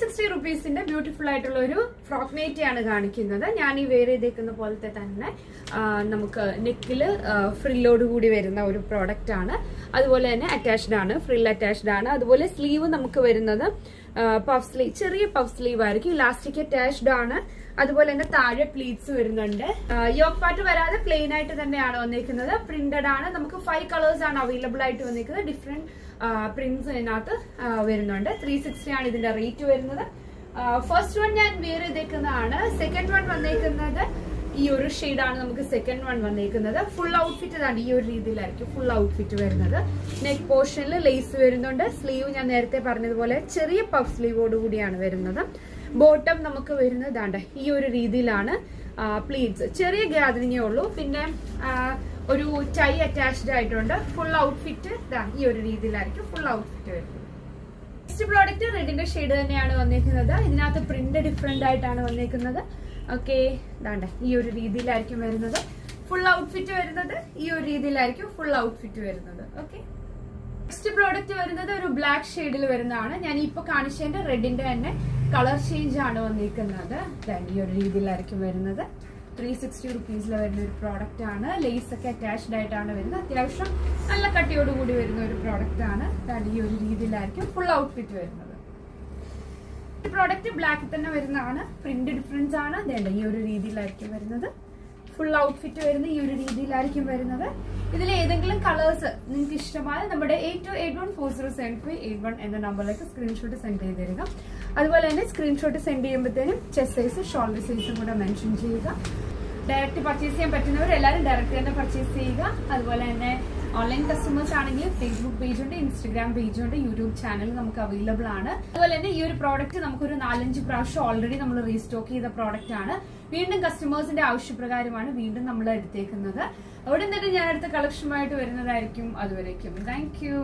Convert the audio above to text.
360 റുപ്പീസിന്റെ beautiful ആയിട്ടുള്ള ഒരു frock നൈറ്റിയാണ് കാണിക്കുന്നത്. ഞാൻ ഈ വേറെ ചെയ്തേക്കുന്ന പോലത്തെ തന്നെ നമുക്ക് നെക്കില് ഫ്രില്ലോട് കൂടി വരുന്ന ഒരു പ്രോഡക്റ്റ് ആണ്. അതുപോലെ തന്നെ അറ്റാച്ച്ഡ് ആണ്, ഫ്രിൽ അറ്റാച്ച്ഡ് ആണ്. അതുപോലെ സ്ലീവ് നമുക്ക് വരുന്നത് പഫ് സ്ലീവ്, ചെറിയ പഫ് സ്ലീവ് ആയിരിക്കും. ഇലാസ്റ്റിക് അറ്റാച്ച്ഡ് ആണ്. അതുപോലെ തന്നെ താഴെ പ്ലീറ്റ്സ് വരുന്നുണ്ട്. യോക്ക് പാർട്ട് വരാതെ പ്ലെയിൻ ആയിട്ട് തന്നെയാണ് വന്നിരിക്കുന്നത്. പ്രിന്റഡ് ആണ്. നമുക്ക് 5 കളേഴ്സ് ആണ് അവൈലബിൾ ആയിട്ട് വന്നിരിക്കുന്നത്. ഡിഫറെന്റ് പ്രിന്റ്സ് ഇതിനകത്ത് വരുന്നുണ്ട്. 360 ആണ് ഇതിന്റെ റേറ്റ് വരുന്നത്. ഫസ്റ്റ് വൺ ഞാൻ വേറെ ചെയ്തേക്കുന്നതാണ്. സെക്കൻഡ് വൺ വന്നേക്കുന്നത് ഈ ഒരു ഷെയ്ഡാണ് നമുക്ക് സെക്കൻഡ് വൺ വന്നേക്കുന്നത്. ഫുൾ ഔട്ട്ഫിറ്റ് ഇതാണ്, ഈ ഒരു രീതിയിലായിരിക്കും ഫുൾ ഔട്ട്ഫിറ്റ് വരുന്നത്. നെക്ക് പോർഷനിൽ ലേസ് വരുന്നുണ്ട്. സ്ലീവ് ഞാൻ നേരത്തെ പറഞ്ഞതുപോലെ ചെറിയ പഫ് സ്ലീവോട് കൂടിയാണ് വരുന്നത്. ബോട്ടം നമുക്ക് വരുന്നത് ഈ ഒരു രീതിയിലാണ്. പ്ലീറ്റ്സ് ചെറിയ ഗ്യാദറിങ്ങേ ഉള്ളൂ. പിന്നെ ഒരു ടൈ അറ്റാച്ച്ഡ് ആയിട്ടുണ്ട്. ഫുൾ ഔട്ട്ഫിറ്റ് ഈ ഒരു രീതിയിലായിരിക്കും ഫുൾ ഔട്ട്ഫിറ്റ് വരുന്നത്. നെക്സ്റ്റ് പ്രോഡക്റ്റ് റെഡിന്റെ ഷെയ്ഡ് തന്നെയാണ് വന്നിരിക്കുന്നത്. ഇതിനകത്ത് പ്രിന്റ് ഡിഫറെന്റ് ആയിട്ടാണ് വന്നിരിക്കുന്നത്. ഓക്കെ, ഈ ഒരു രീതിയിലായിരിക്കും വരുന്നത്. ഫുൾ ഔട്ട്ഫിറ്റ് വരുന്നത് ഈ ഒരു രീതിയിലായിരിക്കും ഫുൾ ഔട്ട്ഫിറ്റ് വരുന്നത്. ഓക്കെ, നെക്സ്റ്റ് പ്രോഡക്റ്റ് വരുന്നത് ഒരു ബ്ലാക്ക് ഷെയ്ഡിൽ വരുന്നതാണ്. ഞാൻ ഇപ്പൊ കാണിച്ചതിന്റെ റെഡിന്റെ തന്നെ കളർ ചേഞ്ച് ആണ് വന്നിരിക്കുന്നത്. ഈ ഒരു രീതിയിലായിരിക്കും വരുന്നത്. 360 റുപ്പീസിൽ വരുന്ന ഒരു പ്രോഡക്റ്റ് ആണ്. ലേസ് ഒക്കെ അറ്റാച്ച്ഡ് ആയിട്ടാണ് വരുന്നത്. അത്യാവശ്യം നല്ല കട്ടിയോടുകൂടി വരുന്ന ഒരു പ്രോഡക്റ്റ് ആണ്. ഈ ഒരു രീതിയിലായിരിക്കും ഫുൾ ഔട്ട്ഫിറ്റ് വരുന്നത്. ഈ പ്രോഡക്റ്റ് ബ്ലാക്കിൽ തന്നെ വരുന്നതാണ്. പ്രിന്റ് ഡിഫറൻസ് ആണ്. ഈ ഒരു രീതിയിലായിരിക്കും വരുന്നത്. ഫുൾ ഔട്ട്ഫിറ്റ് വരുന്ന ഈ ഒരു രീതിയിലായിരിക്കും വരുന്നത്. ഇതിൽ ഏതെങ്കിലും കളേഴ്സ് നിങ്ങൾക്ക് ഇഷ്ടമായ നമ്മുടെ 8281407581 എന്ന നമ്പറിലേക്ക് സ്ക്രീൻഷോട്ട് സെൻഡ് ചെയ്ത് തരിക. അതുപോലെ തന്നെ സ്ക്രീൻഷോട്ട് സെൻഡ് ചെയ്യുമ്പോഴത്തേനും ചെസ്റ്റ് സൈസ് ഷോൾഡർ സൈസും കൂടെ മെൻഷൻ ചെയ്യുക. ഡയറക്റ്റ് പർച്ചേസ് ചെയ്യാൻ പറ്റുന്നവർ എല്ലാവരും ഡയറക്റ്റ് തന്നെ പർച്ചേസ് ചെയ്യുക. അതുപോലെ തന്നെ ഓൺലൈൻ കസ്റ്റമേഴ്സ് ആണെങ്കിൽ ഫേസ്ബുക്ക് പേജുണ്ട്, ഇൻസ്റ്റഗ്രാം പേജുണ്ട്, യൂട്യൂബ് ചാനൽ നമുക്ക് അവൈലബിൾ ആണ്. അതുപോലെ തന്നെ ഈ ഒരു പ്രോഡക്റ്റ് നമുക്കൊരു 4-5 പ്രാവശ്യം ഓൾറെഡി നമ്മൾ റീസ്റ്റോക്ക് ചെയ്ത പ്രോഡക്റ്റ് ആണ്. വീണ്ടും കസ്റ്റമേഴ്സിന്റെ ആവശ്യപ്രകാരമാണ് വീണ്ടും നമ്മൾ എടുത്തേക്കുന്നത്. അവിടെ നിന്നിട്ട് ഞാൻ അടുത്ത കളക്ഷനുമായിട്ട് വരുന്നതായിരിക്കും. അതുവരേക്കും താങ്ക് യു.